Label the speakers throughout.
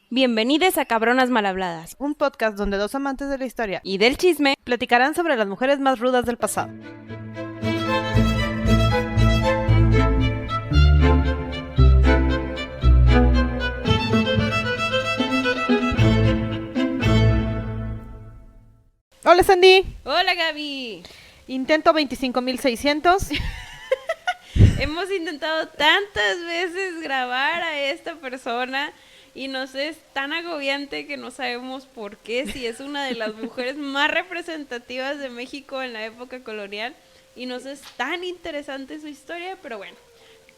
Speaker 1: Bienvenidos a Cabronas Malhabladas,
Speaker 2: un podcast donde dos amantes de la historia
Speaker 1: y del chisme
Speaker 2: platicarán sobre las mujeres más rudas del pasado. Hola Sandy.
Speaker 1: Hola Gaby.
Speaker 2: Intento 25,600.
Speaker 1: Hemos intentado tantas veces grabar a esta persona y nos es tan agobiante que no sabemos por qué, si es una de las mujeres más representativas de México en la época colonial y nos es tan interesante su historia, pero bueno,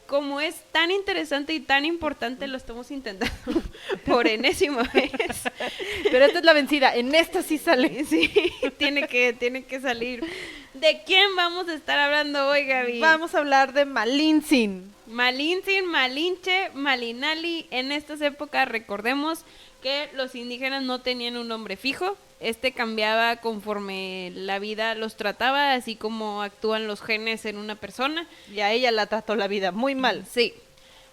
Speaker 1: como es tan interesante y tan importante, lo estamos intentando por enésima vez.
Speaker 2: Pero esta es la vencida, en esta sí sale.
Speaker 1: Sí, tiene que salir. ¿De quién vamos a estar hablando hoy, Gaby?
Speaker 2: Vamos a hablar de Malintzin.
Speaker 1: Malintzin, Malinche, Malinali. En estas épocas recordemos que los indígenas no tenían un nombre fijo. Este cambiaba conforme la vida los trataba, así como actúan los genes en una persona.
Speaker 2: Y a ella la trató la vida muy mal.
Speaker 1: Sí.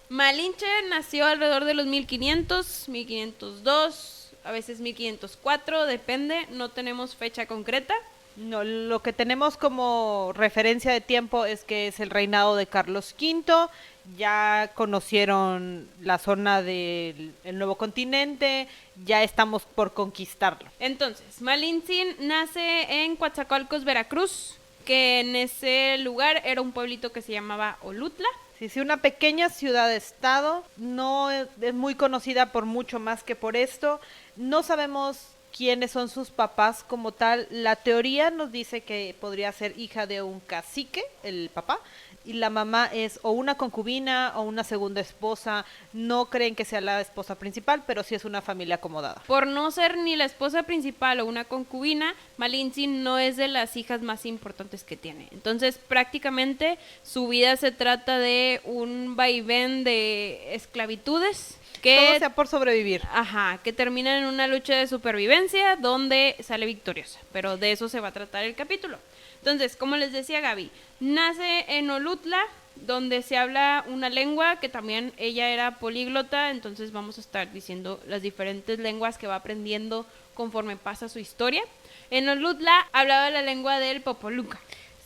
Speaker 1: Malinche nació alrededor de los 1500, 1502, a veces 1504, depende, no tenemos fecha concreta.
Speaker 2: No, lo que tenemos como referencia de tiempo es que es el reinado de Carlos V, ya conocieron la zona del nuevo continente, ya estamos por conquistarlo.
Speaker 1: Entonces, Malintzin nace en Coatzacoalcos, Veracruz, que en ese lugar era un pueblito que se llamaba Olutla.
Speaker 2: Sí, una pequeña ciudad-estado, no es muy conocida por mucho más que por esto, no sabemos quiénes son sus papás como tal. La teoría nos dice que podría ser hija de un cacique, el papá, y la mamá es o una concubina o una segunda esposa. No creen que sea la esposa principal, pero sí es una familia acomodada.
Speaker 1: Por no ser ni la esposa principal o una concubina, Malintzin no es de las hijas más importantes que tiene. Entonces, prácticamente su vida se trata de un vaivén de esclavitudes.
Speaker 2: Todo sea por sobrevivir.
Speaker 1: Ajá, que termina en una lucha de supervivencia donde sale victoriosa, pero de eso se va a tratar el capítulo. Entonces, como les decía Gaby, nace en Olutla, donde se habla una lengua, que también ella era políglota, entonces vamos a estar diciendo las diferentes lenguas que va aprendiendo conforme pasa su historia. En Olutla hablaba la lengua del Popoluca.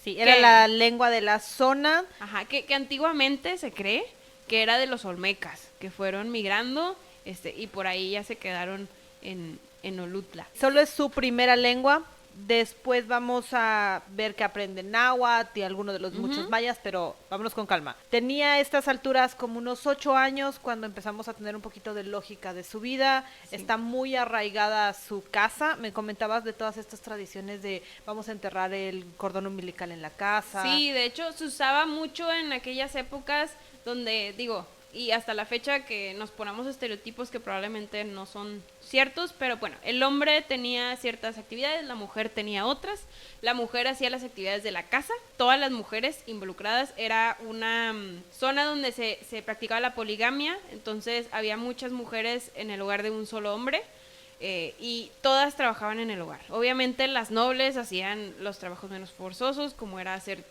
Speaker 2: Sí, era la lengua de la zona.
Speaker 1: Ajá, que antiguamente se cree que era de los olmecas, que fueron migrando y por ahí ya se quedaron en Olutla.
Speaker 2: Solo es su primera lengua. Después vamos a ver que aprende náhuatl y algunos de los muchos mayas, pero vámonos con calma. Tenía a estas alturas como unos 8 años cuando empezamos a tener un poquito de lógica de su vida. Sí. Está muy arraigada a su casa. Me comentabas de todas estas tradiciones de vamos a enterrar el cordón umbilical en la casa.
Speaker 1: Sí, de hecho se usaba mucho en aquellas épocas donde, y hasta la fecha que nos ponemos estereotipos que probablemente no son ciertos, pero bueno, el hombre tenía ciertas actividades, la mujer tenía otras. La mujer hacía las actividades de la casa, todas las mujeres involucradas, era una zona donde se practicaba la poligamia, entonces había muchas mujeres en el hogar de un solo hombre. Y todas trabajaban en el hogar. Obviamente las nobles hacían los trabajos menos forzosos, como era hacer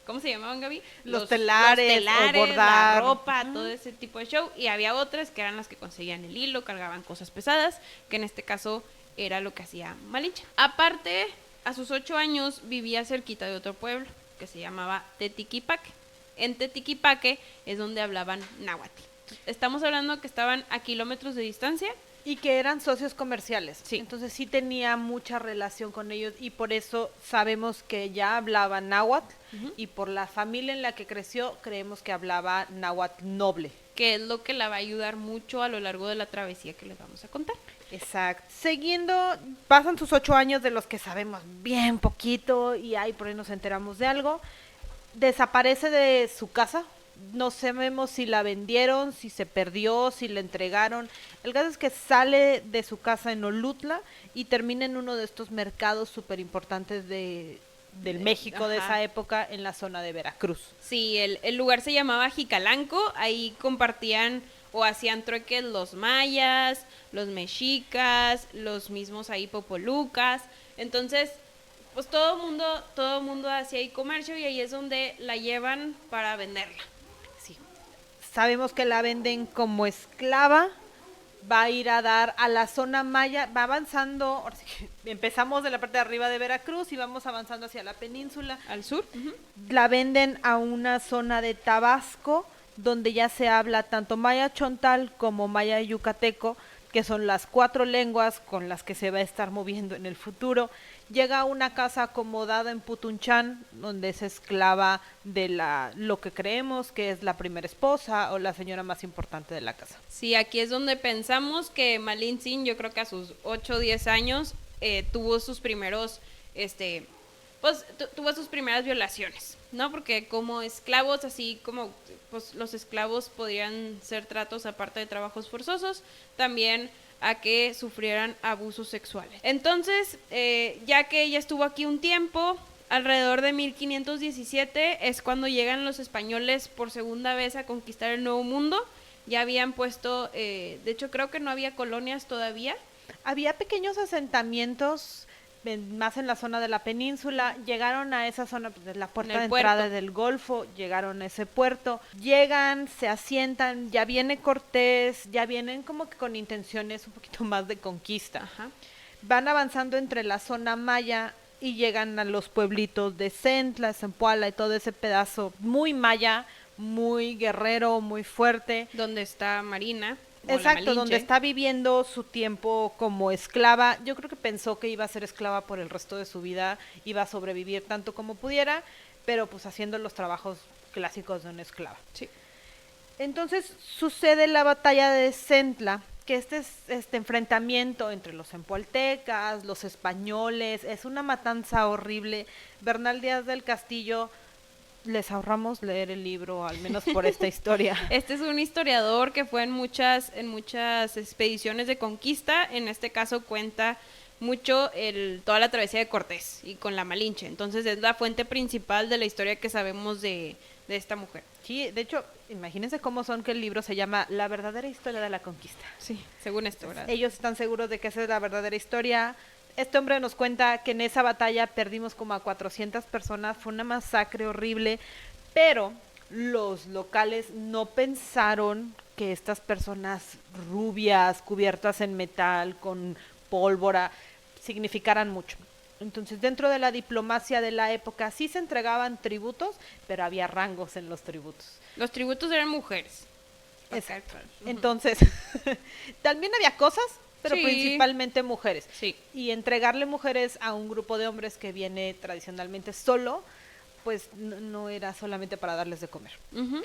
Speaker 1: ¿cómo se llamaban, Gaby?
Speaker 2: Los telares, o bordar,
Speaker 1: la ropa, todo ese tipo de show. Y había otras que eran las que conseguían el hilo, cargaban cosas pesadas, que en este caso era lo que hacía Malinche. Aparte, a sus 8 años vivía cerquita de otro pueblo que se llamaba Tetiquipaque. En Tetiquipaque es donde hablaban náhuatl. Estamos hablando que estaban a kilómetros de distancia.
Speaker 2: Y que eran socios comerciales.
Speaker 1: Sí.
Speaker 2: Entonces sí tenía mucha relación con ellos y por eso sabemos que ya hablaba náhuatl y por la familia en la que creció creemos que hablaba náhuatl noble.
Speaker 1: Que es lo que la va a ayudar mucho a lo largo de la travesía que les vamos a contar.
Speaker 2: Exacto. Siguiendo, pasan sus 8 años de los que sabemos bien poquito y ahí por ahí nos enteramos de algo. Desaparece de su casa. No sabemos si la vendieron, si se perdió, si la entregaron. El caso es que sale de su casa en Olutla y termina en uno de estos mercados súper importantes del México de esa época en la zona de Veracruz.
Speaker 1: Sí, el lugar se llamaba Jicalanco, ahí compartían o hacían trueques los mayas, los mexicas, los mismos ahí popolucas. Entonces, pues todo mundo hacía ahí comercio y ahí es donde la llevan para venderla.
Speaker 2: sabemos que la venden como esclava, va a ir a dar a la zona maya, va avanzando, ahora sí que empezamos de la parte de arriba de Veracruz y vamos avanzando hacia la península.
Speaker 1: Al sur.
Speaker 2: La venden a una zona de Tabasco, donde ya se habla tanto maya chontal como maya yucateco, que son las 4 lenguas con las que se va a estar moviendo en el futuro. Llega a una casa acomodada en Putunchán, donde es esclava de lo que creemos que es la primera esposa o la señora más importante de la casa.
Speaker 1: Sí, aquí es donde pensamos que Malintzin, yo creo que a sus 8 o 10 años, tuvo sus primeros, tuvo sus primeras violaciones, ¿no? Porque como esclavos, así como pues los esclavos podrían ser tratos aparte de trabajos forzosos, también a que sufrieran abusos sexuales. Entonces, ya que ella estuvo aquí un tiempo, alrededor de 1517 es cuando llegan los españoles por segunda vez a conquistar el Nuevo Mundo. Ya habían puesto, de hecho creo que no había colonias todavía.
Speaker 2: Había pequeños asentamientos más en la zona de la península, llegaron a esa zona, pues, de la puerta de entrada del Golfo, llegaron a ese puerto, llegan, se asientan, ya viene Cortés, ya vienen como que con intenciones un poquito más de conquista.
Speaker 1: Ajá.
Speaker 2: Van avanzando entre la zona maya y llegan a los pueblitos de Centla, Zempoala y todo ese pedazo muy maya, muy guerrero, muy fuerte.
Speaker 1: Donde está Marina.
Speaker 2: Exacto, donde está viviendo su tiempo como esclava. Yo creo que pensó que iba a ser esclava por el resto de su vida, iba a sobrevivir tanto como pudiera, pero pues haciendo los trabajos clásicos de una esclava.
Speaker 1: Sí.
Speaker 2: Entonces sucede la batalla de Centla, que este enfrentamiento entre los empualtecas, los españoles, es una matanza horrible. Bernal Díaz del Castillo, les ahorramos leer el libro, al menos por esta historia.
Speaker 1: Este es un historiador que fue en muchas expediciones de conquista. En este caso cuenta mucho toda la travesía de Cortés y con la Malinche. Entonces es la fuente principal de la historia que sabemos de esta mujer.
Speaker 2: Sí, de hecho, imagínense cómo son que el libro se llama La verdadera historia de la conquista.
Speaker 1: Sí, según esto, ¿verdad?
Speaker 2: Ellos están seguros de que esa es la verdadera historia. Este hombre nos cuenta que en esa batalla perdimos como a 400 personas, fue una masacre horrible, pero los locales no pensaron que estas personas rubias, cubiertas en metal, con pólvora, significaran mucho. Entonces, dentro de la diplomacia de la época sí se entregaban tributos, pero había rangos en los tributos.
Speaker 1: Los tributos eran mujeres.
Speaker 2: Exacto. Entonces, también había cosas, pero sí, principalmente mujeres.
Speaker 1: Sí.
Speaker 2: Y entregarle mujeres a un grupo de hombres que viene tradicionalmente solo, pues no era solamente para darles de comer.
Speaker 1: Uh-huh.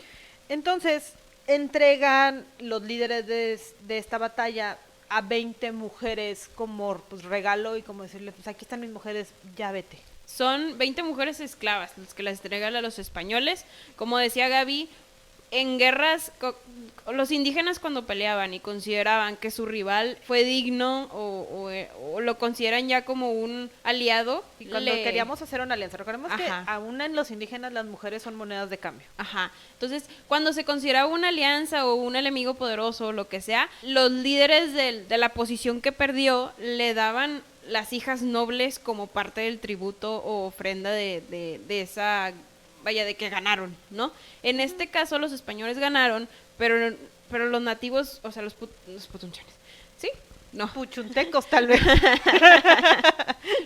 Speaker 2: Entonces, entregan los líderes de esta batalla a 20 mujeres como pues, regalo y como decirle, pues aquí están mis mujeres, ya vete.
Speaker 1: Son 20 mujeres esclavas las que las entregan a los españoles. Como decía Gaby, en guerras, los indígenas cuando peleaban y consideraban que su rival fue digno o lo consideran ya como un aliado.
Speaker 2: Y cuando queríamos hacer una alianza, recordemos que aún en los indígenas las mujeres son monedas de cambio.
Speaker 1: Ajá. Entonces, cuando se consideraba una alianza o un enemigo poderoso o lo que sea, los líderes de la posición que perdió le daban las hijas nobles como parte del tributo o ofrenda de esa... vaya, de que ganaron, ¿no? En este caso los españoles ganaron, pero los nativos, o sea, los putunchanes, ¿sí? No.
Speaker 2: Puchuntecos, tal vez.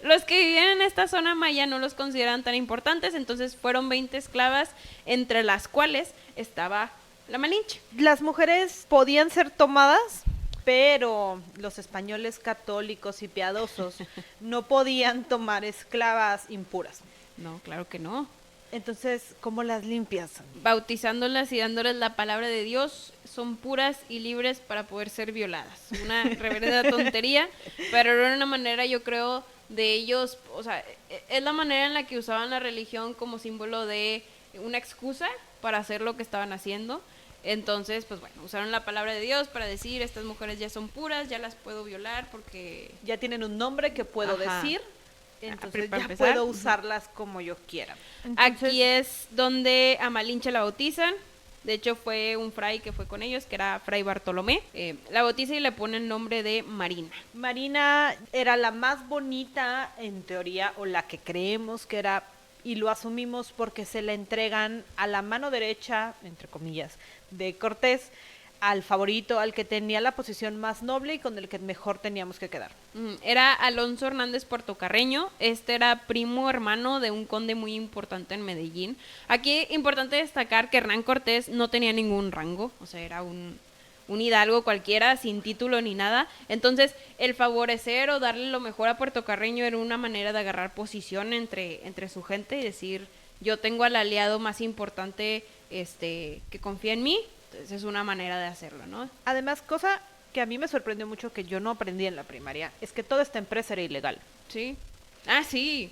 Speaker 1: Los que vivían en esta zona maya no los consideran tan importantes, entonces fueron 20 esclavas, entre las cuales estaba la Malinche.
Speaker 2: Las mujeres podían ser tomadas, pero los españoles católicos y piadosos no podían tomar esclavas impuras.
Speaker 1: No, claro que no.
Speaker 2: Entonces, ¿cómo las limpias?
Speaker 1: Bautizándolas y dándoles la palabra de Dios, son puras y libres para poder ser violadas. Una reverenda tontería, pero era una manera, yo creo, de ellos, o sea, es la manera en la que usaban la religión como símbolo de una excusa para hacer lo que estaban haciendo. Entonces, pues bueno, usaron la palabra de Dios para decir, estas mujeres ya son puras, ya las puedo violar porque...
Speaker 2: ya tienen un nombre que puedo decir. Entonces ya puedo usarlas como yo quiera. Entonces,
Speaker 1: aquí es donde a Malinche la bautizan. De hecho fue un fray que fue con ellos, que era Fray Bartolomé. La bautiza y le pone el nombre de Marina.
Speaker 2: Marina era la más bonita en teoría, o la que creemos que era y lo asumimos porque se le entregan a la mano derecha, entre comillas, de Cortés, al favorito, al que tenía la posición más noble y con el que mejor teníamos que quedar.
Speaker 1: Era Alonso Hernández Portocarreño. Este era primo hermano de un conde muy importante en Medellín. Aquí importante destacar que Hernán Cortés no tenía ningún rango, o sea, era un hidalgo cualquiera, sin título ni nada. Entonces, el favorecer o darle lo mejor a Portocarreño era una manera de agarrar posición entre su gente y decir, yo tengo al aliado más importante que confía en mí. Entonces, es una manera de hacerlo, ¿no?
Speaker 2: Además, cosa que a mí me sorprendió mucho que yo no aprendí en la primaria, es que toda esta empresa era ilegal.
Speaker 1: Sí. Ah, sí,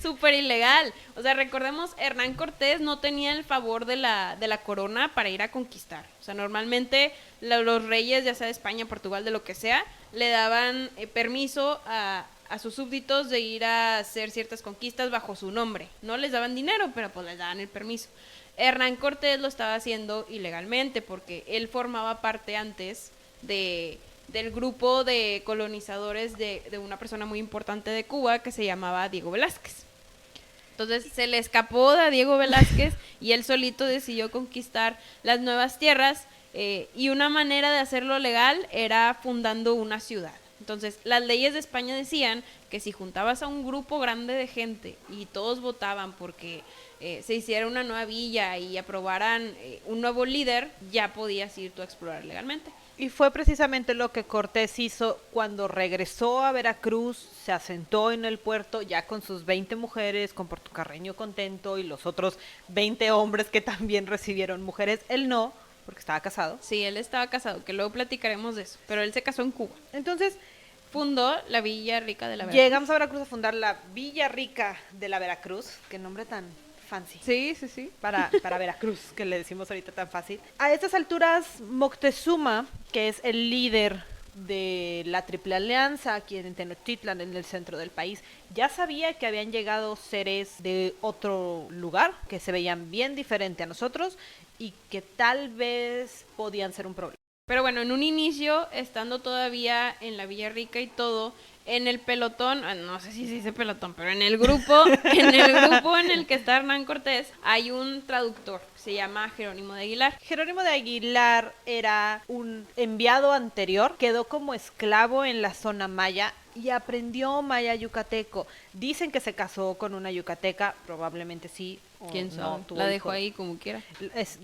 Speaker 1: súper ilegal. O sea, recordemos, Hernán Cortés no tenía el favor de la corona para ir a conquistar. O sea, normalmente los reyes, ya sea de España, Portugal, de lo que sea, le daban permiso a sus súbditos de ir a hacer ciertas conquistas bajo su nombre. No les daban dinero, pero pues les daban el permiso. Hernán Cortés lo estaba haciendo ilegalmente porque él formaba parte antes del grupo de colonizadores de una persona muy importante de Cuba que se llamaba Diego Velázquez. Entonces se le escapó a Diego Velázquez y él solito decidió conquistar las nuevas tierras y una manera de hacerlo legal era fundando una ciudad. Entonces las leyes de España decían que si juntabas a un grupo grande de gente y todos votaban porque se hiciera una nueva villa y aprobaran un nuevo líder, ya podías ir tú a explorar legalmente.
Speaker 2: Y fue precisamente lo que Cortés hizo cuando regresó a Veracruz, se asentó en el puerto ya con sus 20 mujeres, con Portocarreño contento y los otros 20 hombres que también recibieron mujeres. Él no, porque estaba casado.
Speaker 1: Sí, él estaba casado, que luego platicaremos de eso, pero él se casó en Cuba.
Speaker 2: Entonces,
Speaker 1: fundó la Villa Rica de la Veracruz.
Speaker 2: Llegamos a Veracruz a fundar la Villa Rica de la Veracruz, qué nombre tan fancy.
Speaker 1: Sí.
Speaker 2: Para Veracruz, que le decimos ahorita tan fácil. A estas alturas, Moctezuma, que es el líder de la Triple Alianza aquí en Tenochtitlan, en el centro del país, ya sabía que habían llegado seres de otro lugar, que se veían bien diferente a nosotros y que tal vez podían ser un problema.
Speaker 1: Pero bueno, en un inicio, estando todavía en la Villa Rica y todo, en el pelotón, no sé si se dice pelotón, pero en el grupo en el que está Hernán Cortés, hay un traductor, se llama Jerónimo de Aguilar.
Speaker 2: Jerónimo de Aguilar era un enviado anterior, quedó como esclavo en la zona maya y aprendió maya yucateco. Dicen que se casó con una yucateca, probablemente sí.
Speaker 1: ¿Quién sabe? La dejó ahí como quiera.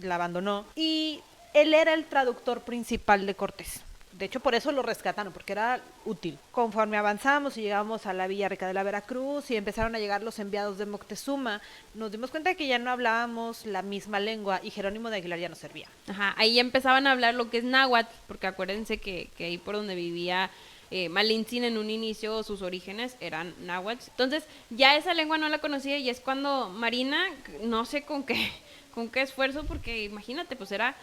Speaker 2: La abandonó. Y él era el traductor principal de Cortés. De hecho, por eso lo rescataron, porque era útil. Conforme avanzamos y llegamos a la Villa Rica de la Veracruz y empezaron a llegar los enviados de Moctezuma, nos dimos cuenta de que ya no hablábamos la misma lengua y Jerónimo de Aguilar ya no servía.
Speaker 1: Ajá, ahí ya empezaban a hablar lo que es náhuatl, porque acuérdense que ahí por donde vivía Malintzin en un inicio, sus orígenes eran náhuatl. Entonces, ya esa lengua no la conocía y es cuando Marina, no sé con qué esfuerzo, porque imagínate, pues era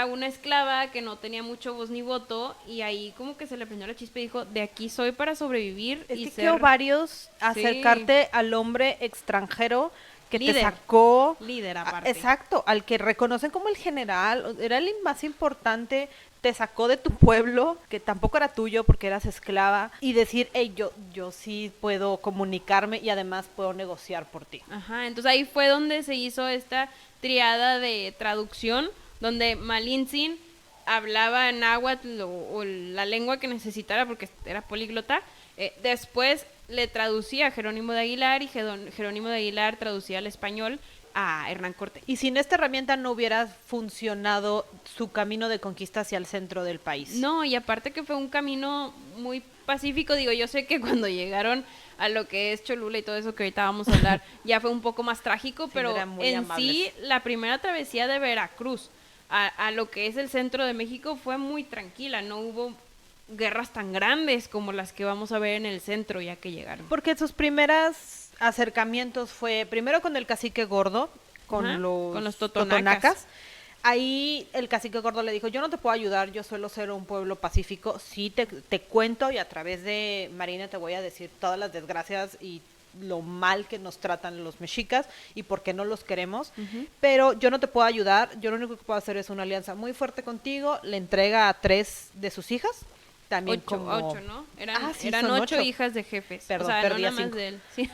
Speaker 1: una esclava que no tenía mucho voz ni voto y ahí como que se le prendió la chispa y dijo, de aquí soy para sobrevivir
Speaker 2: es
Speaker 1: y
Speaker 2: que
Speaker 1: ser...
Speaker 2: qué ovarios acercarte al hombre extranjero que
Speaker 1: líder,
Speaker 2: te sacó...
Speaker 1: líder aparte.
Speaker 2: Exacto, al que reconocen como el general, era el más importante, te sacó de tu pueblo, que tampoco era tuyo porque eras esclava, y decir, hey, yo sí puedo comunicarme y además puedo negociar por ti.
Speaker 1: Ajá, entonces ahí fue donde se hizo esta triada de traducción, donde Malintzin hablaba náhuatl o la lengua que necesitara porque era políglota, después le traducía a Jerónimo de Aguilar y Jerónimo de Aguilar traducía al español a Hernán Cortés.
Speaker 2: Y sin esta herramienta no hubiera funcionado su camino de conquista hacia el centro del país.
Speaker 1: No, y aparte que fue un camino muy pacífico, digo, yo sé que cuando llegaron a lo que es Cholula y todo eso que ahorita vamos a hablar, ya fue un poco más trágico, sí, pero en amables. Sí, la primera travesía de Veracruz a lo que es el centro de México fue muy tranquila, no hubo guerras tan grandes como las que vamos a ver en el centro ya que llegaron.
Speaker 2: Porque sus primeros acercamientos fue primero con el cacique gordo, con los totonacas. Ahí el cacique gordo le dijo, yo no te puedo ayudar, yo suelo ser un pueblo pacífico, sí te cuento y a través de Marina te voy a decir todas las desgracias y lo mal que nos tratan los mexicas y por qué no los queremos, pero yo no te puedo ayudar, yo lo único que puedo hacer es una alianza muy fuerte contigo, le entrega a 3 de sus hijas, también
Speaker 1: 8, ¿no? Eran
Speaker 2: son
Speaker 1: 8 hijas de jefes.
Speaker 2: Perdón,
Speaker 1: o sea,
Speaker 2: perdí
Speaker 1: no
Speaker 2: a
Speaker 1: nada
Speaker 2: 5.
Speaker 1: más de él. Sí.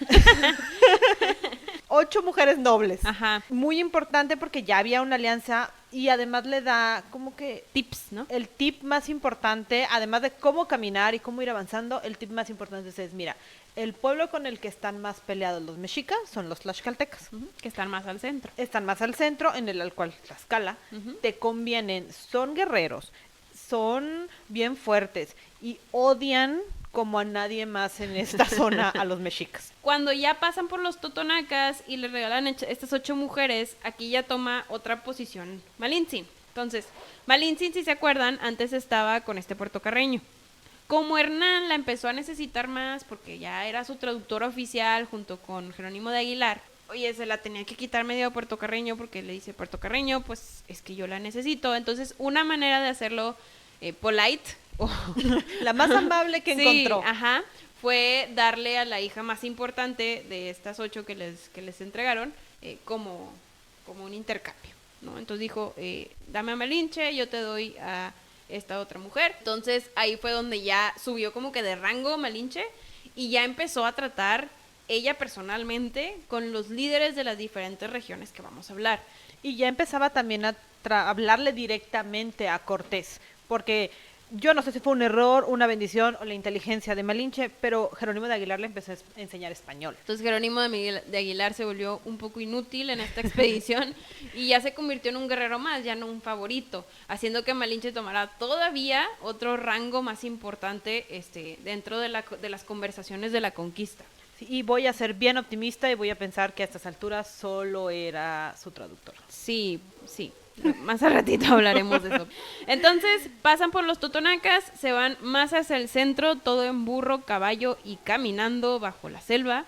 Speaker 2: 8 mujeres nobles.
Speaker 1: Ajá.
Speaker 2: Muy importante porque ya había una alianza y además le da como que
Speaker 1: Tips, ¿no?
Speaker 2: el tip más importante, además de cómo caminar y cómo ir avanzando, el tip más importante es, mira, el pueblo con el que están más peleados los mexicas son los tlaxcaltecas.
Speaker 1: Que están más al centro.
Speaker 2: Están más al centro, en el al cual Tlaxcala, te convienen, son guerreros, son bien fuertes y odian como a nadie más en esta zona a los mexicas.
Speaker 1: Cuando ya pasan por los totonacas y le regalan estas 8 mujeres, aquí ya toma otra posición Malintzin. Entonces, Malintzin, si se acuerdan, antes estaba con este puertocarreño. Como Hernán la empezó a necesitar más porque ya era su traductor oficial junto con Jerónimo de Aguilar, oye, se la tenía que quitar medio puertocarreño porque le dice puertocarreño, pues es que yo la necesito. Entonces, una manera de hacerlo polite,
Speaker 2: La más amable que encontró.
Speaker 1: Ajá, fue darle a la hija más importante de estas 8 que les entregaron como un intercambio, ¿no? Entonces dijo, dame a Malinche, yo te doy a esta otra mujer. Entonces ahí fue donde ya subió como que de rango Malinche y ya empezó a tratar ella personalmente con los líderes de las diferentes regiones que vamos a hablar.
Speaker 2: Y ya empezaba también a hablarle directamente a Cortés, porque yo no sé si fue un error, una bendición o la inteligencia de Malinche, pero Jerónimo de Aguilar le empezó a enseñar español.
Speaker 1: Entonces Jerónimo de Aguilar se volvió un poco inútil en esta expedición y ya se convirtió en un guerrero más, ya no un favorito, haciendo que Malinche tomara todavía otro rango más importante dentro de las conversaciones de la conquista.
Speaker 2: Sí, y voy a ser bien optimista y voy a pensar que a estas alturas solo era su traductor.
Speaker 1: Sí. Más al ratito hablaremos de eso. Entonces pasan por los totonacas, se van más hacia el centro, todo en burro, caballo y caminando bajo la selva,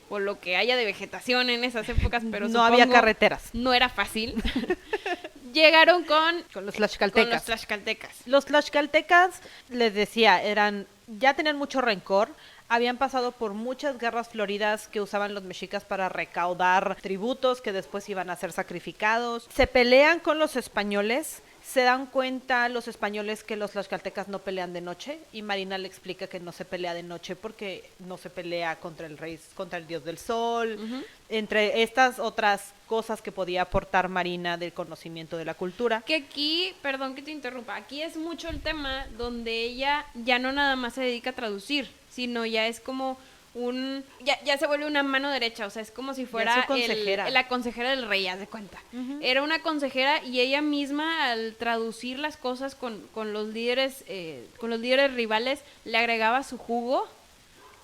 Speaker 1: por lo que haya de vegetación en esas épocas, pero
Speaker 2: no había carreteras.
Speaker 1: No era fácil. Llegaron con
Speaker 2: los tlaxcaltecas. Los tlaxcaltecas, les decía, ya tenían mucho rencor. Habían pasado por muchas guerras floridas que usaban los mexicas para recaudar tributos que después iban a ser sacrificados. Se pelean con los españoles, se dan cuenta los españoles que los tlaxcaltecas no pelean de noche y Marina le explica que no se pelea de noche porque no se pelea contra el rey, contra el dios del sol, entre estas otras cosas que podía aportar Marina del conocimiento de la cultura.
Speaker 1: Que aquí, perdón que te interrumpa, aquí es mucho el tema donde ella ya no nada más se dedica a traducir, sino ya es como ya se vuelve una mano derecha, o sea, es como si fuera la consejera del rey, haz de cuenta. Era una consejera y ella misma al traducir las cosas con los líderes rivales le agregaba su jugo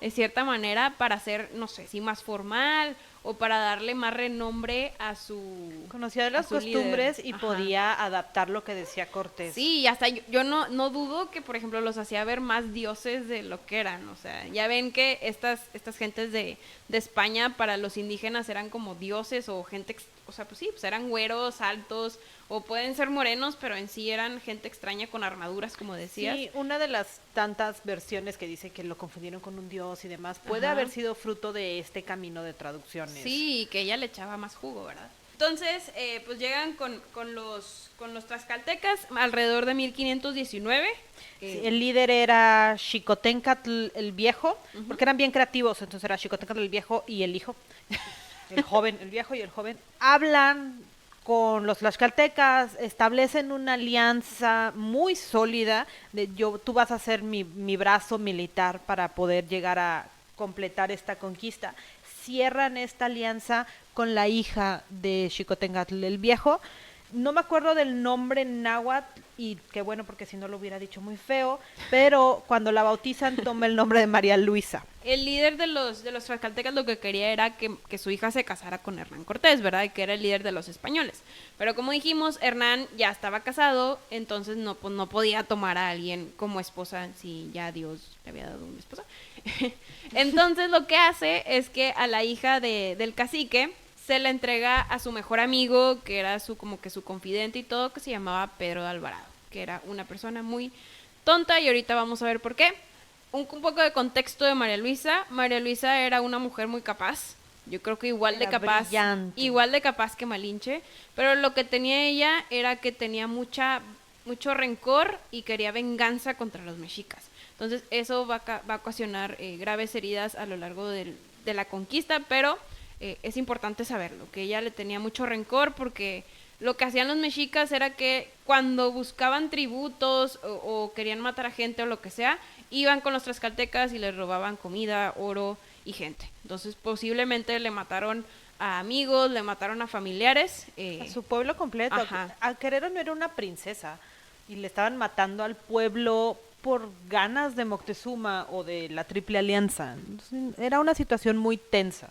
Speaker 1: de cierta manera para hacer, no sé, si más formal o para darle más renombre a su...
Speaker 2: Conocía las costumbres y podía adaptar lo que decía Cortés.
Speaker 1: Sí, y hasta yo no dudo que, por ejemplo, los hacía ver más dioses de lo que eran. O sea, ya ven que estas gentes de España para los indígenas eran como dioses o gente... O sea, pues sí, pues eran güeros, altos, o pueden ser morenos, pero en sí eran gente extraña con armaduras, como decías.
Speaker 2: Sí, una de las tantas versiones que dice que lo confundieron con un dios y demás, puede haber sido fruto de este camino de traducciones.
Speaker 1: Sí, que ella le echaba más jugo, ¿verdad? Entonces, pues llegan con los tlaxcaltecas alrededor de 1519.
Speaker 2: Sí, el líder era Xicoténcatl el Viejo, porque eran bien creativos, entonces era Xicoténcatl el Viejo y el hijo. El joven, el viejo y el joven, hablan con los tlaxcaltecas, establecen una alianza muy sólida de tú vas a ser mi brazo militar para poder llegar a completar esta conquista. Cierran esta alianza con la hija de Xicoténcatl el Viejo. No me acuerdo del nombre náhuatl, y qué bueno porque si no lo hubiera dicho muy feo, pero cuando la bautizan toma el nombre de María Luisa.
Speaker 1: El líder de los tlaxcaltecas lo que quería era que su hija se casara con Hernán Cortés, ¿verdad? Y que era el líder de los españoles. Pero como dijimos, Hernán ya estaba casado, entonces no podía tomar a alguien como esposa si ya Dios le había dado una esposa. Entonces lo que hace es que a la hija del cacique se la entrega a su mejor amigo, que era como que su confidente y todo, que se llamaba Pedro de Alvarado, que era una persona muy tonta y ahorita vamos a ver por qué. Un poco de contexto de María Luisa. María Luisa era una mujer muy capaz, yo creo que igual de capaz que Malinche, pero lo que tenía ella era que tenía mucho rencor y quería venganza contra los mexicas. Entonces eso va a ocasionar graves heridas a lo largo de la conquista, pero es importante saberlo, que ella le tenía mucho rencor porque lo que hacían los mexicas era que cuando buscaban tributos o querían matar a gente o lo que sea, iban con los tlaxcaltecas y les robaban comida, oro y gente. Entonces posiblemente le mataron a amigos, le mataron a familiares.
Speaker 2: A su pueblo completo.
Speaker 1: Ajá.
Speaker 2: A Querétaro no era una princesa y le estaban matando al pueblo por ganas de Moctezuma o de la Triple Alianza. Entonces, era una situación muy tensa.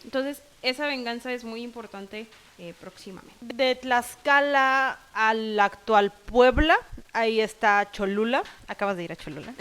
Speaker 1: Entonces, esa venganza es muy importante próximamente.
Speaker 2: De Tlaxcala al actual Puebla, ahí está Cholula. Acabas de ir a Cholula.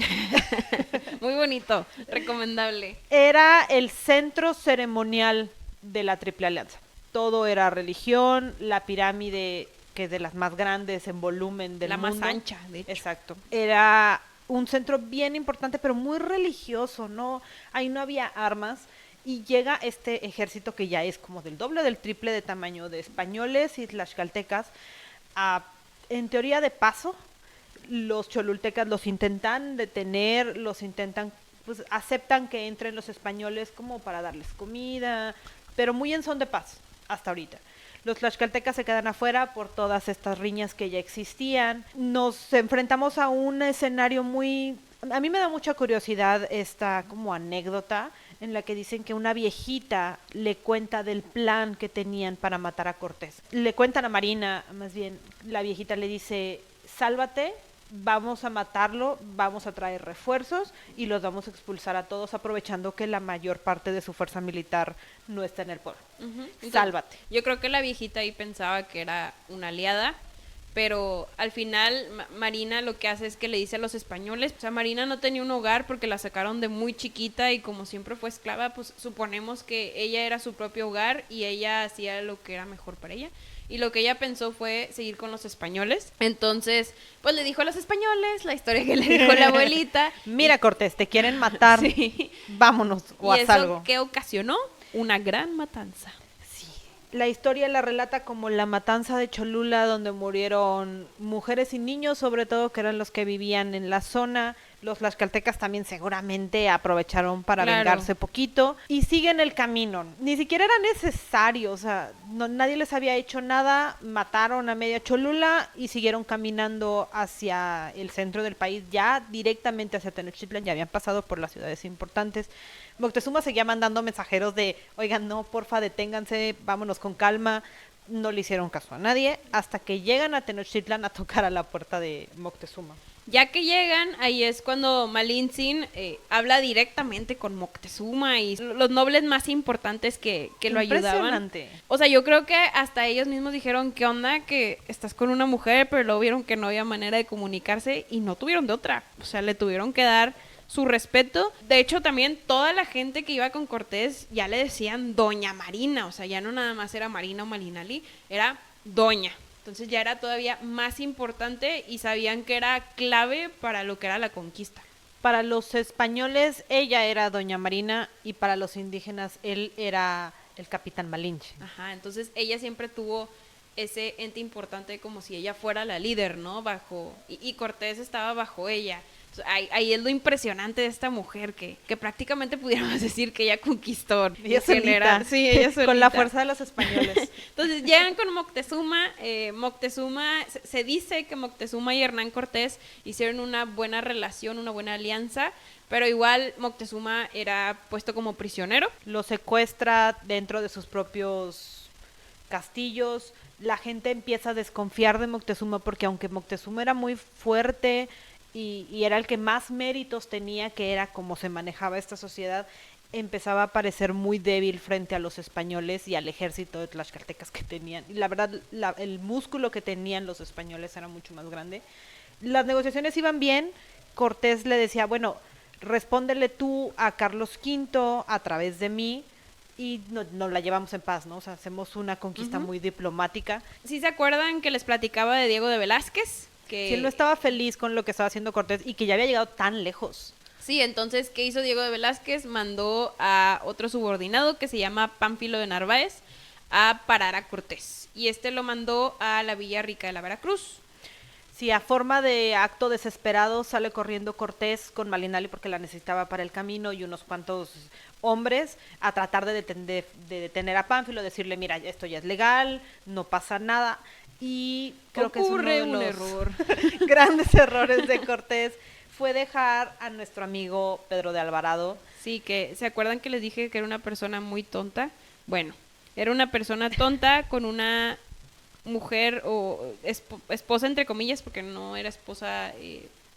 Speaker 1: Muy bonito, recomendable.
Speaker 2: Era el centro ceremonial de la Triple Alianza. Todo era religión, la pirámide, que es de las más grandes en volumen del mundo.
Speaker 1: La más ancha, de hecho.
Speaker 2: Exacto. Era un centro bien importante, pero muy religioso, ¿no? Ahí no había armas. Y llega este ejército que ya es como del doble, del triple de tamaño de españoles y tlaxcaltecas, en teoría de paso. Los cholultecas los intentan detener, pues aceptan que entren los españoles como para darles comida, pero muy en son de paz, hasta ahorita. Los tlaxcaltecas se quedan afuera por todas estas riñas que ya existían. Nos enfrentamos a un escenario muy... A mí me da mucha curiosidad esta como anécdota en la que dicen que una viejita le cuenta del plan que tenían para matar a Cortés. Le cuentan a Marina, más bien, la viejita le dice, sálvate, vamos a matarlo, vamos a traer refuerzos y los vamos a expulsar a todos, aprovechando que la mayor parte de su fuerza militar no está en el pueblo.
Speaker 1: Entonces,
Speaker 2: Sálvate.
Speaker 1: Yo creo que la viejita ahí pensaba que era una aliada, pero al final Marina lo que hace es que le dice a los españoles, o sea, Marina no tenía un hogar porque la sacaron de muy chiquita y como siempre fue esclava, pues suponemos que ella era su propio hogar y ella hacía lo que era mejor para ella. Y lo que ella pensó fue seguir con los españoles. Entonces, pues le dijo a los españoles la historia que le dijo la abuelita.
Speaker 2: Mira, Cortés, te quieren matar,
Speaker 1: Sí.
Speaker 2: vámonos, o haz
Speaker 1: ¿Y eso
Speaker 2: algo.
Speaker 1: qué ocasionó? Una gran matanza.
Speaker 2: Sí. La historia la relata como la matanza de Cholula, donde murieron mujeres y niños, sobre todo, que eran los que vivían en la zona. Los tlaxcaltecas también seguramente aprovecharon para vengarse poquito y siguen el camino. Ni siquiera era necesario, o sea, nadie les había hecho nada, mataron a media Cholula y siguieron caminando hacia el centro del país, ya directamente hacia Tenochtitlan, ya habían pasado por las ciudades importantes. Moctezuma seguía mandando mensajeros de, oigan, no, porfa, deténganse, vámonos con calma. No le hicieron caso a nadie hasta que llegan a Tenochtitlan a tocar a la puerta de Moctezuma.
Speaker 1: Ya que llegan, ahí es cuando Malintzin habla directamente con Moctezuma y los nobles más importantes que lo ayudaban.
Speaker 2: Impresionante.
Speaker 1: O sea, yo creo que hasta ellos mismos dijeron, ¿qué onda? Que estás con una mujer, pero luego vieron que no había manera de comunicarse y no tuvieron de otra. O sea, le tuvieron que dar su respeto. De hecho, también toda la gente que iba con Cortés ya le decían Doña Marina. O sea, ya no nada más era Marina o Malinali, era Doña. Entonces ya era todavía más importante y sabían que era clave para lo que era la conquista.
Speaker 2: Para los españoles ella era Doña Marina y para los indígenas él era el capitán Malinche.
Speaker 1: Ajá, entonces ella siempre tuvo ese ente importante como si ella fuera la líder, ¿no? Y Cortés estaba bajo ella. Ahí es lo impresionante de esta mujer, que prácticamente pudiéramos decir que ella conquistó
Speaker 2: Ella solita,
Speaker 1: sí, ella solita.
Speaker 2: Con la fuerza de los españoles.
Speaker 1: Entonces llegan con Moctezuma, se dice que Moctezuma y Hernán Cortés hicieron una buena relación, una buena alianza, pero igual Moctezuma era puesto como prisionero.
Speaker 2: Lo secuestra dentro de sus propios castillos. La gente empieza a desconfiar de Moctezuma porque aunque Moctezuma era muy fuerte y era el que más méritos tenía, que era como se manejaba esta sociedad, empezaba a parecer muy débil frente a los españoles y al ejército de tlaxcaltecas que tenían. Y la verdad, el músculo que tenían los españoles era mucho más grande. Las negociaciones iban bien. Cortés le decía, bueno, respóndele tú a Carlos V a través de mí y nos la llevamos en paz, ¿no? O sea, hacemos una conquista muy diplomática.
Speaker 1: ¿Sí se acuerdan que les platicaba de Diego de Velázquez? Que
Speaker 2: sí, él no estaba feliz con lo que estaba haciendo Cortés y que ya había llegado tan lejos.
Speaker 1: Sí, entonces, ¿qué hizo Diego de Velázquez? Mandó a otro subordinado que se llama Pánfilo de Narváez a parar a Cortés. Y lo mandó a la Villa Rica de la Veracruz.
Speaker 2: Sí, a forma de acto desesperado sale corriendo Cortés con Malinali porque la necesitaba para el camino y unos cuantos hombres a tratar de detener a Pánfilo, decirle, mira, esto ya es legal, no pasa nada. Y creo que es uno de los
Speaker 1: error.
Speaker 2: grandes errores de Cortés fue dejar a nuestro amigo Pedro de Alvarado.
Speaker 1: Sí, que ¿se acuerdan que les dije que era una persona muy tonta? Bueno, era una persona tonta con una mujer o esposa entre comillas, porque no era esposa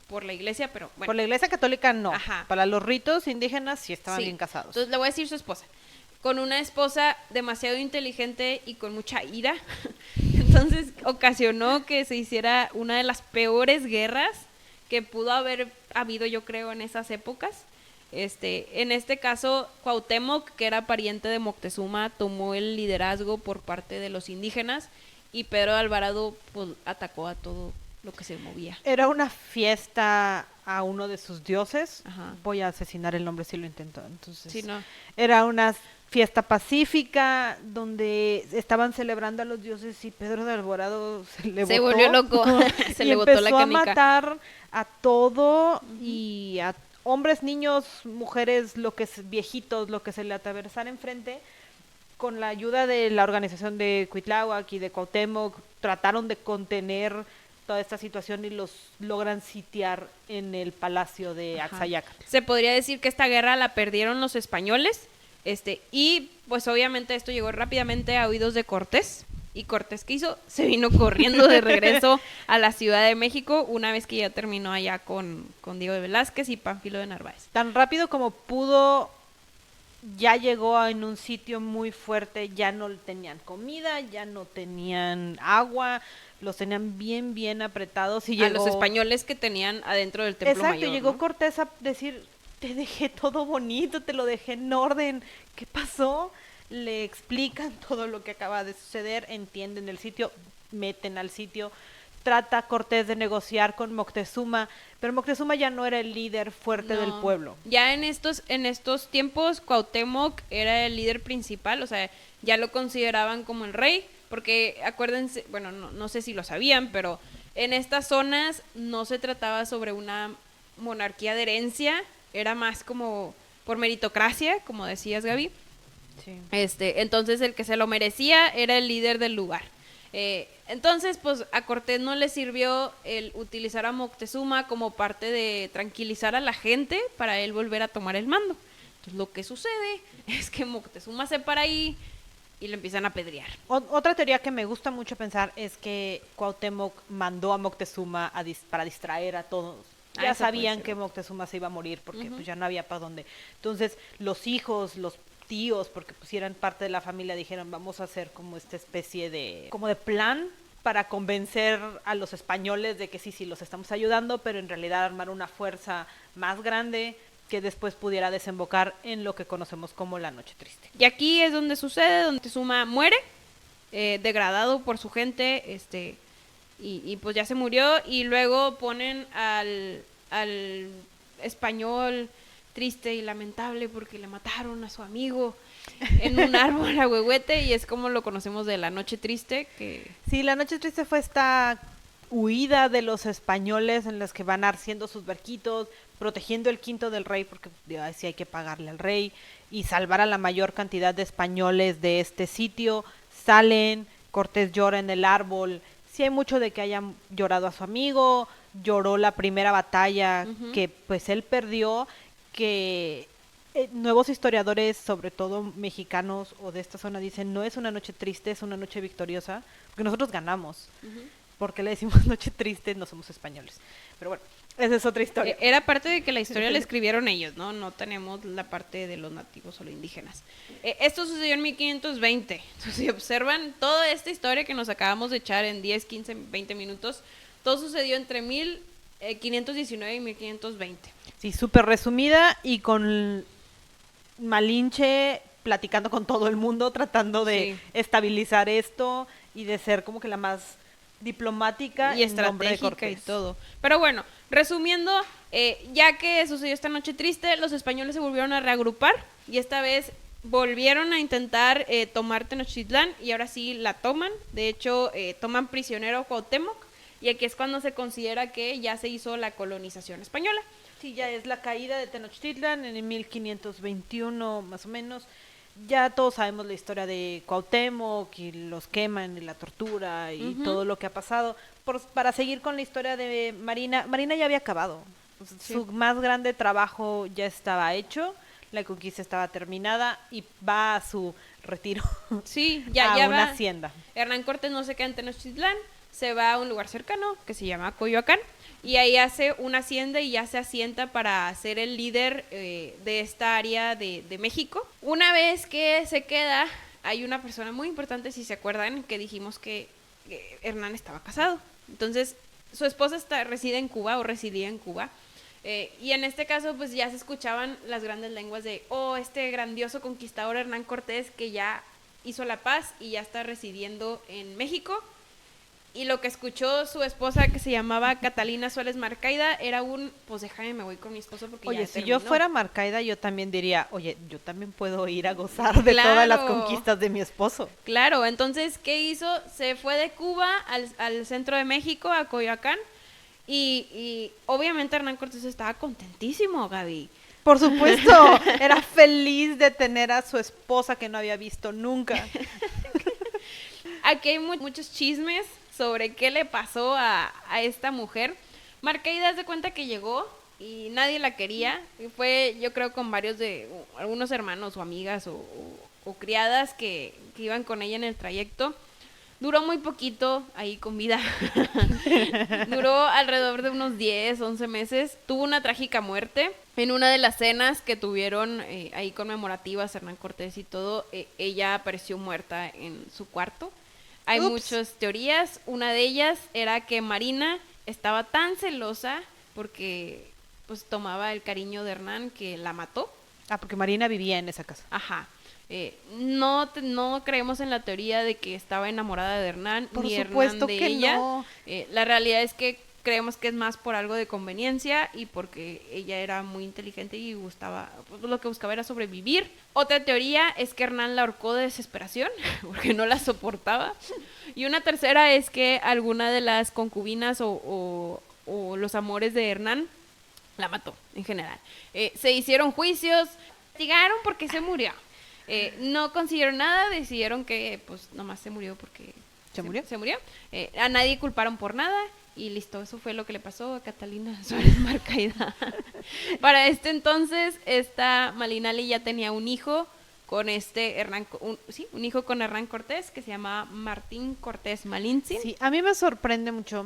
Speaker 1: por la iglesia, pero bueno.
Speaker 2: Por la iglesia católica no.
Speaker 1: Ajá.
Speaker 2: Para los ritos indígenas sí estaban
Speaker 1: Sí.
Speaker 2: bien casados.
Speaker 1: Entonces le voy a decir su esposa. Con una esposa demasiado inteligente y con mucha ira. Entonces ocasionó que se hiciera una de las peores guerras que pudo haber habido, yo creo, en esas épocas. En este caso, Cuauhtémoc, que era pariente de Moctezuma, tomó el liderazgo por parte de los indígenas y Pedro de Alvarado pues, atacó a todo lo que se movía.
Speaker 2: Era una fiesta a uno de sus dioses.
Speaker 1: Ajá.
Speaker 2: Voy a asesinar el nombre si lo intento. Entonces,
Speaker 1: Sí, no.
Speaker 2: era una fiesta pacífica donde estaban celebrando a los dioses y Pedro de Alvarado se
Speaker 1: volvió loco. Se
Speaker 2: y
Speaker 1: le botó la
Speaker 2: empezó a
Speaker 1: canica.
Speaker 2: matar a todo y a hombres, niños, mujeres, viejitos, lo que se le atravesara enfrente. Con la ayuda de la organización de Cuitláhuac y de Cuauhtémoc, trataron de contener toda esta situación y los logran sitiar en el palacio de Axayaca.
Speaker 1: Se podría decir que esta guerra la perdieron los españoles, y pues obviamente esto llegó rápidamente a oídos de Cortés. ¿Y Cortés qué hizo? Se vino corriendo de regreso a la Ciudad de México una vez que ya terminó allá con Diego de Velázquez y Pánfilo de Narváez.
Speaker 2: Tan rápido como pudo, ya llegó en un sitio muy fuerte, ya no tenían comida, ya no tenían agua, los tenían bien, bien apretados. Y
Speaker 1: a los españoles que tenían adentro del templo
Speaker 2: Exacto,
Speaker 1: mayor,
Speaker 2: llegó
Speaker 1: ¿no?
Speaker 2: Cortés a decir, te dejé todo bonito, te lo dejé en orden, ¿qué pasó? Le explican todo lo que acaba de suceder, entienden el sitio, meten al sitio, trata Cortés de negociar con Moctezuma, pero Moctezuma ya no era el líder fuerte del pueblo.
Speaker 1: Ya en estos tiempos Cuauhtémoc era el líder principal, o sea, ya lo consideraban como el rey, porque acuérdense, bueno, no sé si lo sabían, pero en estas zonas no se trataba sobre una monarquía de herencia, era más como por meritocracia, como decías, Gaby.
Speaker 2: Sí.
Speaker 1: Entonces el que se lo merecía era el líder del lugar. Entonces, pues a Cortés no le sirvió el utilizar a Moctezuma como parte de tranquilizar a la gente para él volver a tomar el mando. Entonces lo que sucede es que Moctezuma se para ahí y le empiezan a apedrear.
Speaker 2: Otra teoría que me gusta mucho pensar es que Cuauhtémoc mandó a Moctezuma para distraer a todos. Ya sabían que Moctezuma se iba a morir porque pues ya no había para dónde. Entonces los hijos, los tíos, porque pues eran parte de la familia, dijeron vamos a hacer como esta especie de plan para convencer a los españoles de que sí, los estamos ayudando, pero en realidad armar una fuerza más grande que después pudiera desembocar en lo que conocemos como la Noche Triste.
Speaker 1: Y aquí es donde sucede, donde Moctezuma muere, degradado por su gente, y pues ya se murió, y luego ponen al español triste y lamentable porque le mataron a su amigo en un árbol a huehuete, y es como lo conocemos de la Noche Triste.
Speaker 2: Sí, la Noche Triste fue esta huida de los españoles en las que van haciendo sus barquitos, protegiendo el quinto del rey, porque sí hay que pagarle al rey, y salvar a la mayor cantidad de españoles de este sitio. Salen, Cortés llora en el árbol, sí hay mucho de que hayan llorado a su amigo, lloró la primera batalla que pues él perdió, que nuevos historiadores, sobre todo mexicanos o de esta zona, dicen no es una noche triste, es una noche victoriosa, porque nosotros ganamos. Porque le decimos noche triste, no somos españoles. Pero bueno, esa es otra historia.
Speaker 1: Era parte de que la historia la escribieron ellos, ¿no? No tenemos la parte de los nativos o los indígenas. Esto sucedió en 1520. Entonces, si observan toda esta historia que nos acabamos de echar en 10, 15, 20 minutos, todo sucedió entre 1519 y 1520.
Speaker 2: Sí, súper resumida y con Malinche platicando con todo el mundo, tratando de estabilizar esto y de ser como que la más diplomática
Speaker 1: y estratégica y todo. Pero bueno, resumiendo, ya que sucedió esta noche triste, los españoles se volvieron a reagrupar y esta vez volvieron a intentar tomar Tenochtitlán y ahora sí la toman. De hecho, toman prisionero a Cuauhtémoc. y aquí es cuando se considera que ya se hizo la colonización española.
Speaker 2: Sí, ya es la caída de Tenochtitlan en el 1521 más o menos. Ya todos sabemos la historia de Cuauhtémoc y los queman y la tortura y todo lo que ha pasado. Para seguir con la historia de Marina, Marina ya había acabado. Sí. Su más grande trabajo ya estaba hecho, la conquista estaba terminada y va a su retiro.
Speaker 1: Sí,
Speaker 2: ya
Speaker 1: una
Speaker 2: va. Hacienda.
Speaker 1: Hernán Cortés no se queda en Tenochtitlán, se va a un lugar cercano que se llama Coyoacán y ahí hace una hacienda y ya se asienta para ser el líder de esta área de México. Una vez que se queda, hay una persona muy importante, si se acuerdan, que dijimos que Hernán estaba casado. Entonces, su esposa reside en Cuba o residía en Cuba. Y en este caso, pues ya se escuchaban las grandes lenguas de, este grandioso conquistador Hernán Cortés que ya hizo la paz y ya está residiendo en México. Y lo que escuchó su esposa, que se llamaba Catalina Suárez Marcaida, era pues déjame, me voy con mi esposo porque
Speaker 2: oye,
Speaker 1: ya
Speaker 2: si
Speaker 1: terminó.
Speaker 2: yo fuera Marcaida, yo también diría, yo también puedo ir a gozar de todas las conquistas de mi esposo.
Speaker 1: Claro, entonces, ¿qué hizo? Se fue de Cuba al centro de México, a Coyoacán, y obviamente Hernán Cortés estaba contentísimo, Gaby.
Speaker 2: Por supuesto, era feliz de tener a su esposa que no había visto nunca.
Speaker 1: Aquí hay muchos chismes sobre qué le pasó a esta mujer. Marcaida se cuenta que llegó y nadie la quería. Y fue, yo creo, con varios de algunos hermanos o amigas o criadas que iban con ella en el trayecto. Duró muy poquito ahí con vida. Duró alrededor de unos 10, 11 meses. Tuvo una trágica muerte. En una de las cenas que tuvieron ahí conmemorativas, Hernán Cortés y todo, ella apareció muerta en su cuarto. Hay muchas teorías. Una de ellas era que Marina estaba tan celosa porque pues tomaba el cariño de Hernán que la mató.
Speaker 2: Ah, porque Marina vivía en esa casa.
Speaker 1: Ajá. No creemos en la teoría de que estaba enamorada de Hernán,
Speaker 2: por
Speaker 1: ni
Speaker 2: supuesto
Speaker 1: Hernán de
Speaker 2: que
Speaker 1: ella.
Speaker 2: No.
Speaker 1: La realidad es que creemos que es más por algo de conveniencia y porque ella era muy inteligente y pues, lo que buscaba era sobrevivir. Otra teoría es que Hernán la ahorcó de desesperación porque no la soportaba. Y una tercera es que alguna de las concubinas o los amores de Hernán la mató en general. Se hicieron juicios, investigaron por qué se murió. No consiguieron nada, decidieron que pues nomás se murió porque
Speaker 2: se murió.
Speaker 1: A nadie culparon por nada y listo, eso fue lo que le pasó a Catalina Suárez Marcaida. Para este entonces, esta Malinali ya tenía un hijo con un hijo con Hernán Cortés que se llamaba Martín Cortés Malintzin.
Speaker 2: Sí, a mí me sorprende mucho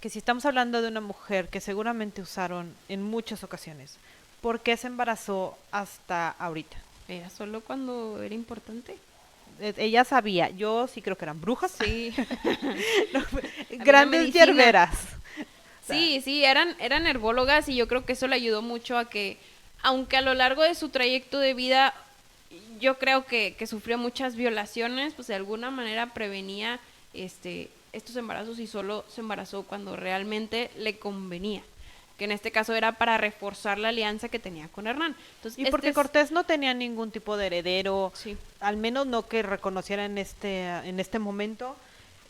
Speaker 2: que si estamos hablando de una mujer que seguramente usaron en muchas ocasiones, ¿por qué se embarazó hasta ahorita?
Speaker 1: Era solo cuando era importante.
Speaker 2: Ella sabía, yo sí creo que eran brujas.
Speaker 1: Sí.
Speaker 2: Grandes hierberas.
Speaker 1: Sí, eran herbólogas y yo creo que eso le ayudó mucho a que, aunque a lo largo de su trayecto de vida, yo creo que sufrió muchas violaciones, pues de alguna manera prevenía estos embarazos y solo se embarazó cuando realmente le convenía. Que en este caso era para reforzar la alianza que tenía con Hernán. Entonces,
Speaker 2: y porque Cortés no tenía ningún tipo de heredero,
Speaker 1: sí.
Speaker 2: Al menos no que reconociera en este momento.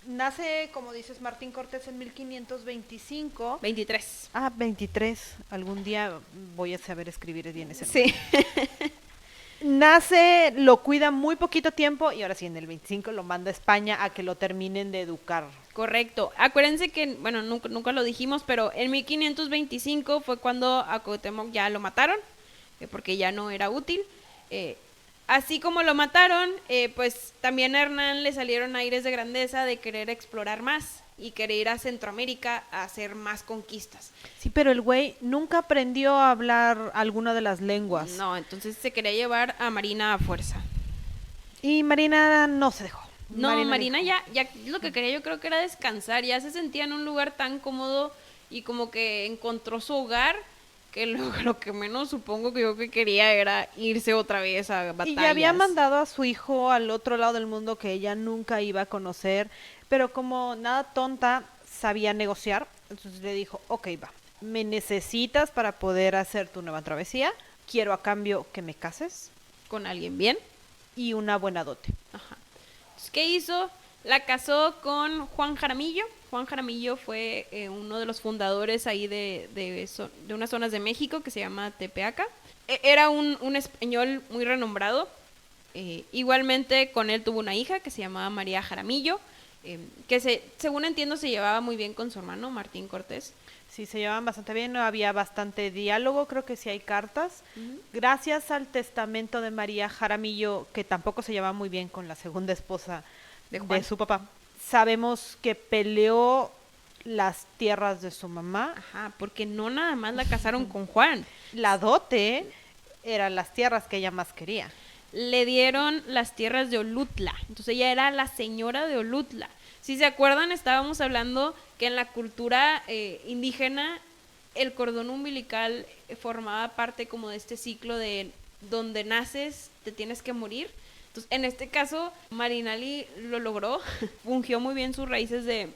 Speaker 2: Nace, como dices, Martín Cortés en 1525.
Speaker 1: 23.
Speaker 2: 23. Algún día voy a saber escribir bien ese
Speaker 1: nombre. Sí.
Speaker 2: Nace, lo cuida muy poquito tiempo y ahora sí, en el 25 lo manda a España a que lo terminen de educar.
Speaker 1: Correcto. Acuérdense que, bueno, nunca lo dijimos, pero en 1525 fue cuando a Cuauhtémoc ya lo mataron, porque ya no era útil. Así como lo mataron, pues también a Hernán le salieron aires de grandeza de querer explorar más y querer ir a Centroamérica a hacer más conquistas.
Speaker 2: Sí, pero el güey nunca aprendió a hablar alguna de las lenguas.
Speaker 1: No, entonces se quería llevar a Marina a fuerza.
Speaker 2: Y Marina no se dejó.
Speaker 1: No, Marina ya lo que quería yo creo que era descansar, ya se sentía en un lugar tan cómodo y como que encontró su hogar, que lo que menos supongo que yo que quería era irse otra vez a batallas.
Speaker 2: Y ya había mandado a su hijo al otro lado del mundo que ella nunca iba a conocer, pero como nada tonta sabía negociar, entonces le dijo, ok, va, me necesitas para poder hacer tu nueva travesía, quiero a cambio que me cases.
Speaker 1: Con alguien bien.
Speaker 2: Y una buena dote.
Speaker 1: Ajá. ¿Qué hizo? La casó con Juan Jaramillo. Juan Jaramillo fue uno de los fundadores ahí de unas zonas de México que se llama Tepeaca. Era un español muy renombrado. Igualmente con él tuvo una hija que se llamaba María Jaramillo, según entiendo se llevaba muy bien con su hermano Martín Cortés.
Speaker 2: Sí, se llevaban bastante bien, había bastante diálogo, creo que sí hay cartas. Gracias al testamento de María Jaramillo, que tampoco se llevaba muy bien con la segunda esposa de su papá, sabemos que peleó las tierras de su mamá.
Speaker 1: Ajá, porque no nada más la casaron con Juan.
Speaker 2: La dote eran las tierras que ella más quería.
Speaker 1: Le dieron las tierras de Olutla, entonces ella era la señora de Olutla. Si se acuerdan, estábamos hablando que en la cultura indígena el cordón umbilical formaba parte como de este ciclo de donde naces, te tienes que morir. Entonces, en este caso, Marinali lo logró, fungió muy bien sus raíces de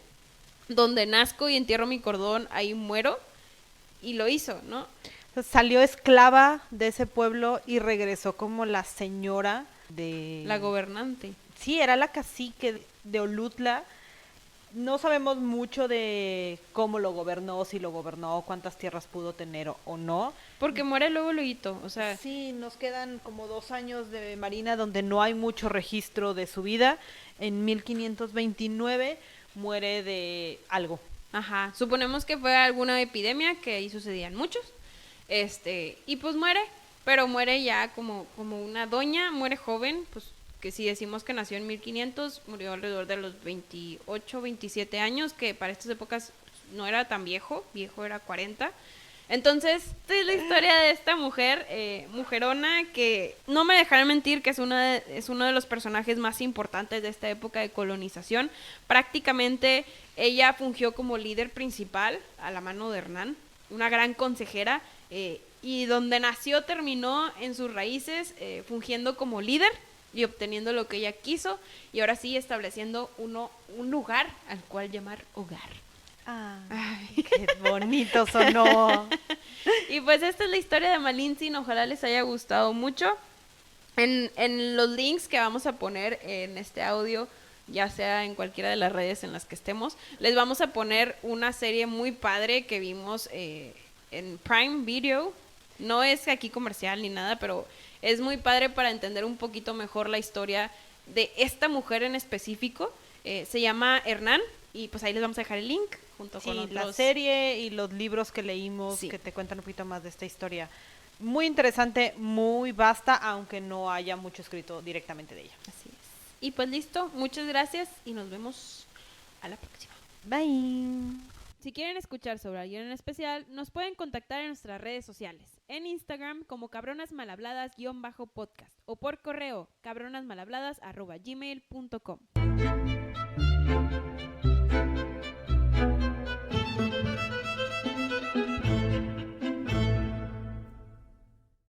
Speaker 1: donde nazco y entierro mi cordón, ahí muero, y lo hizo, ¿no?
Speaker 2: Salió esclava de ese pueblo y regresó como la señora de...
Speaker 1: La gobernante.
Speaker 2: Sí, era la cacique de Olutla. No sabemos mucho de cómo lo gobernó, si lo gobernó, cuántas tierras pudo tener o no.
Speaker 1: Porque muere luego, o sea...
Speaker 2: Sí, nos quedan como 2 años de Marina donde no hay mucho registro de su vida. En 1529 muere de algo.
Speaker 1: Ajá, suponemos que fue alguna epidemia, que ahí sucedían muchos. Y pues muere, pero muere ya como una doña, muere joven, pues que si decimos que nació en 1500, murió alrededor de los 28, 27 años, que para estas épocas no era tan viejo era 40. Entonces, esta es la historia de esta mujer, mujerona, que no me dejarán mentir que es uno de los personajes más importantes de esta época de colonización. Prácticamente ella fungió como líder principal a la mano de Hernán, una gran consejera, y donde nació terminó en sus raíces fungiendo como líder y obteniendo lo que ella quiso, y ahora sí estableciendo un lugar al cual llamar hogar.
Speaker 2: Ay, qué bonito sonó.
Speaker 1: Y pues esta es la historia de Malintzin, ojalá les haya gustado mucho. En los links que vamos a poner en este audio, ya sea en cualquiera de las redes en las que estemos, les vamos a poner una serie muy padre que vimos en Prime Video. No es aquí comercial ni nada, pero es muy padre para entender un poquito mejor la historia de esta mujer en específico. Se llama Hernán, y pues ahí les vamos a dejar el link junto con otros.
Speaker 2: La serie y los libros que leímos que te cuentan un poquito más de esta historia. Muy interesante, muy vasta, aunque no haya mucho escrito directamente de ella.
Speaker 1: Así es. Y pues listo, muchas gracias y nos vemos a la próxima.
Speaker 2: Bye.
Speaker 1: Si quieren escuchar sobre alguien en especial, nos pueden contactar en nuestras redes sociales. En Instagram como cabronasmalhabladas_podcast o por correo cabronasmalhabladas@gmail.com.